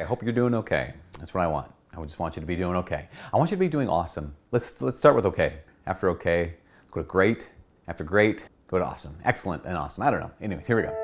I hope you're doing okay. That's what I want. I just want you to be doing okay. I want you to be doing awesome. Let's start with okay. After okay, go to great. After great, go to awesome. Excellent and awesome. I don't know. Anyways, here we go.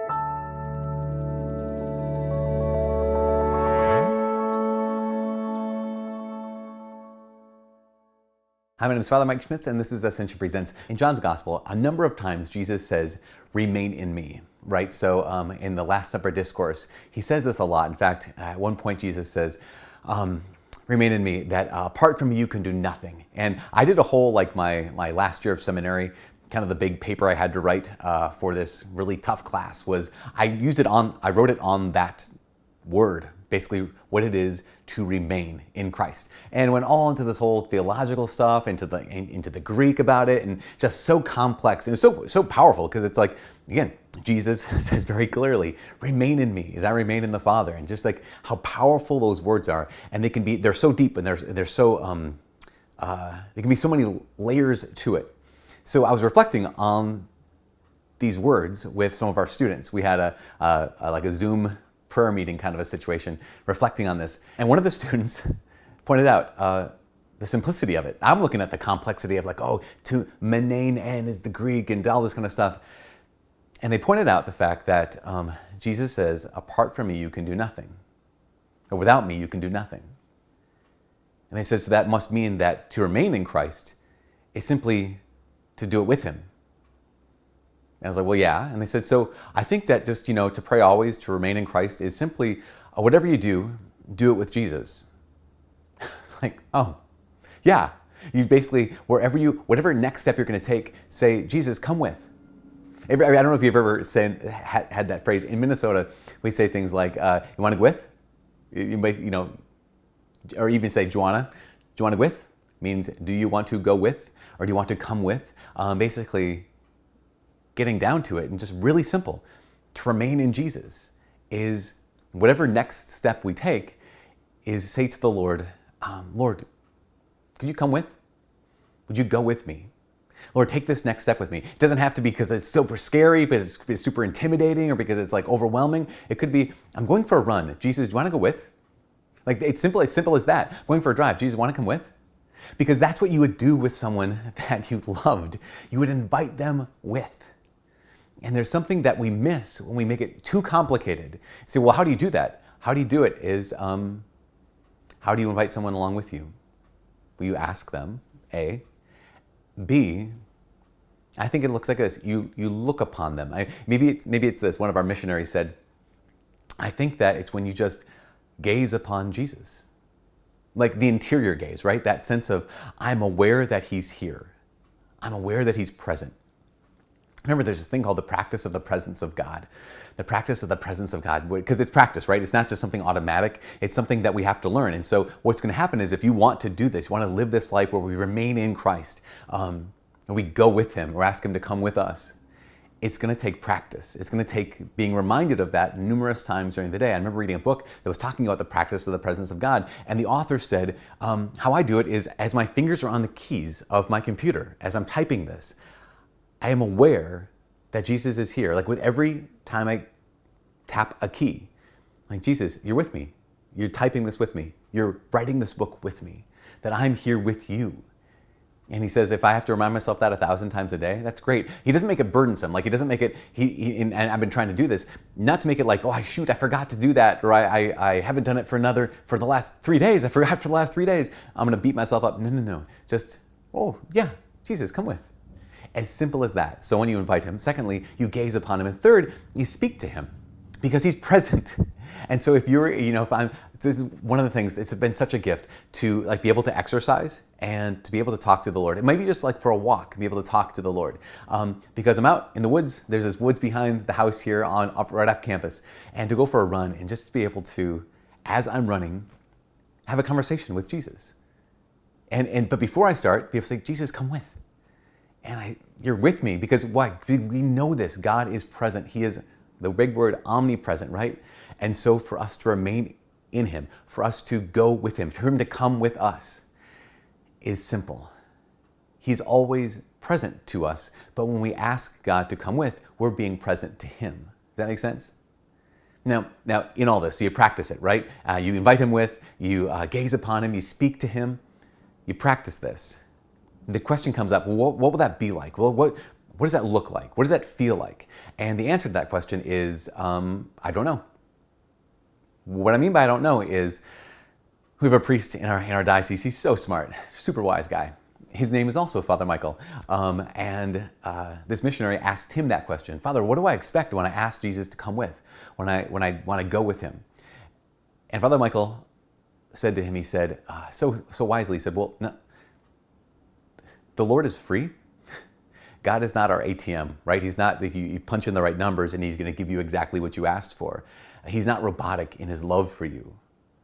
Hi, my name is Father Mike Schmitz, and this is Ascension Presents. In John's Gospel, a number of times Jesus says, remain in me, right? So in the Last Supper discourse, he says this a lot. In fact, at one point, Jesus says, remain in me, that apart from me, you can do nothing. And I did a whole, my last year of seminary, kind of the big paper I had to write for this really tough class was, I wrote it on that word, basically what it is to remain in Christ, and went all into this whole theological stuff, into the Greek about it, and just so complex and so powerful, because it's like, again, Jesus says very clearly, remain in me as I remain in the Father, and just like how powerful those words are, and they're so deep, and they're so there can be so many layers to it. So I was reflecting on these words with some of our students. We had a Zoom prayer meeting kind of a situation, reflecting on this. And one of the students pointed out the simplicity of it. I'm looking at the complexity of to menein en is the Greek and all this kind of stuff. And they pointed out the fact that Jesus says, apart from me, you can do nothing. Or without me, you can do nothing. And they said, so that must mean that to remain in Christ is simply to do it with him. And I was like, well, yeah. And they said, so I think that just, to pray always, to remain in Christ is simply whatever you do it with Jesus. It's like, oh, yeah. You basically, whatever next step you're going to take, say, Jesus, come with. I don't know if you've ever had that phrase. In Minnesota, we say things like, you want to go with? Or even say, do you want to go with? Means, do you want to go with? Or do you want to come with? Basically, getting down to it and just really simple, to remain in Jesus is whatever next step we take is say to the Lord, Lord, could you come with? Would you go with me? Lord, take this next step with me. It doesn't have to be because it's super scary, because it's super intimidating, or because it's overwhelming. It could be, I'm going for a run. Jesus, do you want to go with? It's simple as that. Going for a drive. Jesus, want to come with? Because that's what you would do with someone that you loved. You would invite them with. And there's something that we miss when we make it too complicated. You say, well, how do you do that? How do you do it is, how do you invite someone along with you? Will you ask them, A. B, I think it looks like this. You look upon them. Maybe it's this. One of our missionaries said, I think that it's when you just gaze upon Jesus. Like the interior gaze, right? That sense of, I'm aware that he's here. I'm aware that he's present. Remember, there's this thing called the practice of the presence of God. The practice of the presence of God, because it's practice, right? It's not just something automatic. It's something that we have to learn. And so what's going to happen is if you want to do this, you want to live this life where we remain in Christ, and we go with him or ask him to come with us, it's going to take practice. It's going to take being reminded of that numerous times during the day. I remember reading a book that was talking about the practice of the presence of God. And the author said, how I do it is as my fingers are on the keys of my computer, as I'm typing this, I am aware that Jesus is here. With every time I tap a key, Jesus, you're with me. You're typing this with me. You're writing this book with me, that I'm here with you. And he says, if I have to remind myself that 1,000 times a day, that's great. He doesn't make it burdensome. He doesn't make it, and I've been trying to do this, not to make it oh, shoot, I forgot to do that, or I haven't done it for the last 3 days. I forgot for the last 3 days. I'm going to beat myself up. No. Just, oh, yeah, Jesus, come with. As simple as that. So when you invite him, secondly, you gaze upon him. And third, you speak to him because he's present. And so if you're, this is one of the things, it's been such a gift to be able to exercise and to be able to talk to the Lord. It might be just for a walk, be able to talk to the Lord. Because I'm out in the woods, there's this woods behind the house here right off campus. And to go for a run and just to be able to, as I'm running, have a conversation with Jesus. But before I start, be able to say, Jesus, come with. And you're with me because why? We know this. God is present. He is the big word omnipresent, right? And so for us to remain in him, for us to go with him, for him to come with us is simple. He's always present to us, but when we ask God to come with, we're being present to him. Does that make sense? Now, in all this, so you practice it, right? You invite him with, you gaze upon him, you speak to him, you practice this. The question comes up, well, what will that be like? Well, what does that look like? What does that feel like? And the answer to that question is, I don't know. What I mean by I don't know is, we have a priest in our diocese. He's so smart, super wise guy. His name is also Father Michael. This missionary asked him that question. Father, what do I expect when I ask Jesus to come with? When I want to go with him? And Father Michael said to him, he said, so wisely, he said, well, no, the Lord is free. God is not our ATM, right? He's not, you punch in the right numbers and he's going to give you exactly what you asked for. He's not robotic in his love for you.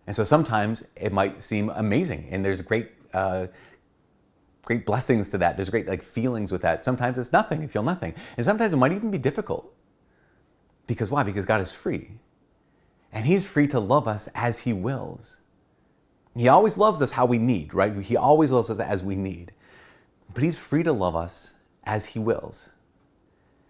And so sometimes it might seem amazing and there's great blessings to that. There's great feelings with that. Sometimes it's nothing, you feel nothing. And sometimes it might even be difficult. Because why? Because God is free. And he's free to love us as he wills. He always loves us how we need, right? He always loves us as we need. But he's free to love us as he wills.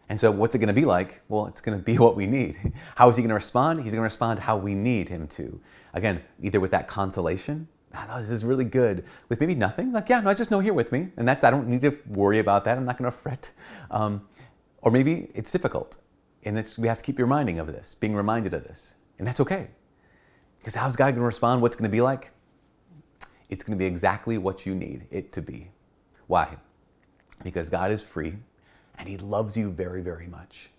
And so what's it going to be like? Well, it's going to be what we need. How is he going to respond? He's going to respond how we need him to. Again, either with that consolation, this is really good, with maybe nothing, just know here with me, and I don't need to worry about that, I'm not going to fret. Or maybe it's difficult, and we have to keep reminding of this, being reminded of this, and that's okay. Because how's God going to respond? What's going to be like? It's going to be exactly what you need it to be. Why? Because God is free, and he loves you very, very much.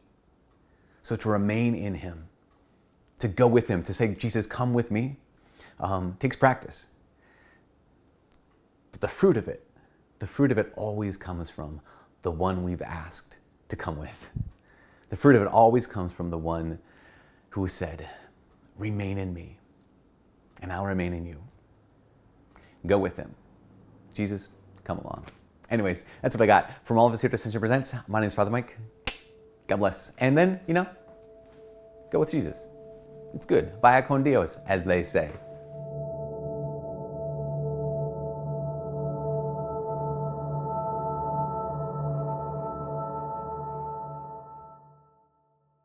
So to remain in him, to go with him, to say, Jesus, come with me, takes practice. But the fruit of it always comes from the one we've asked to come with. The fruit of it always comes from the one who said, remain in me, and I'll remain in you. Go with him. Jesus, come along. Anyways, that's what I got from all of us here at Ascension Presents. My name is Father Mike. God bless. And then, go with Jesus. It's good. Vaya con Dios, as they say.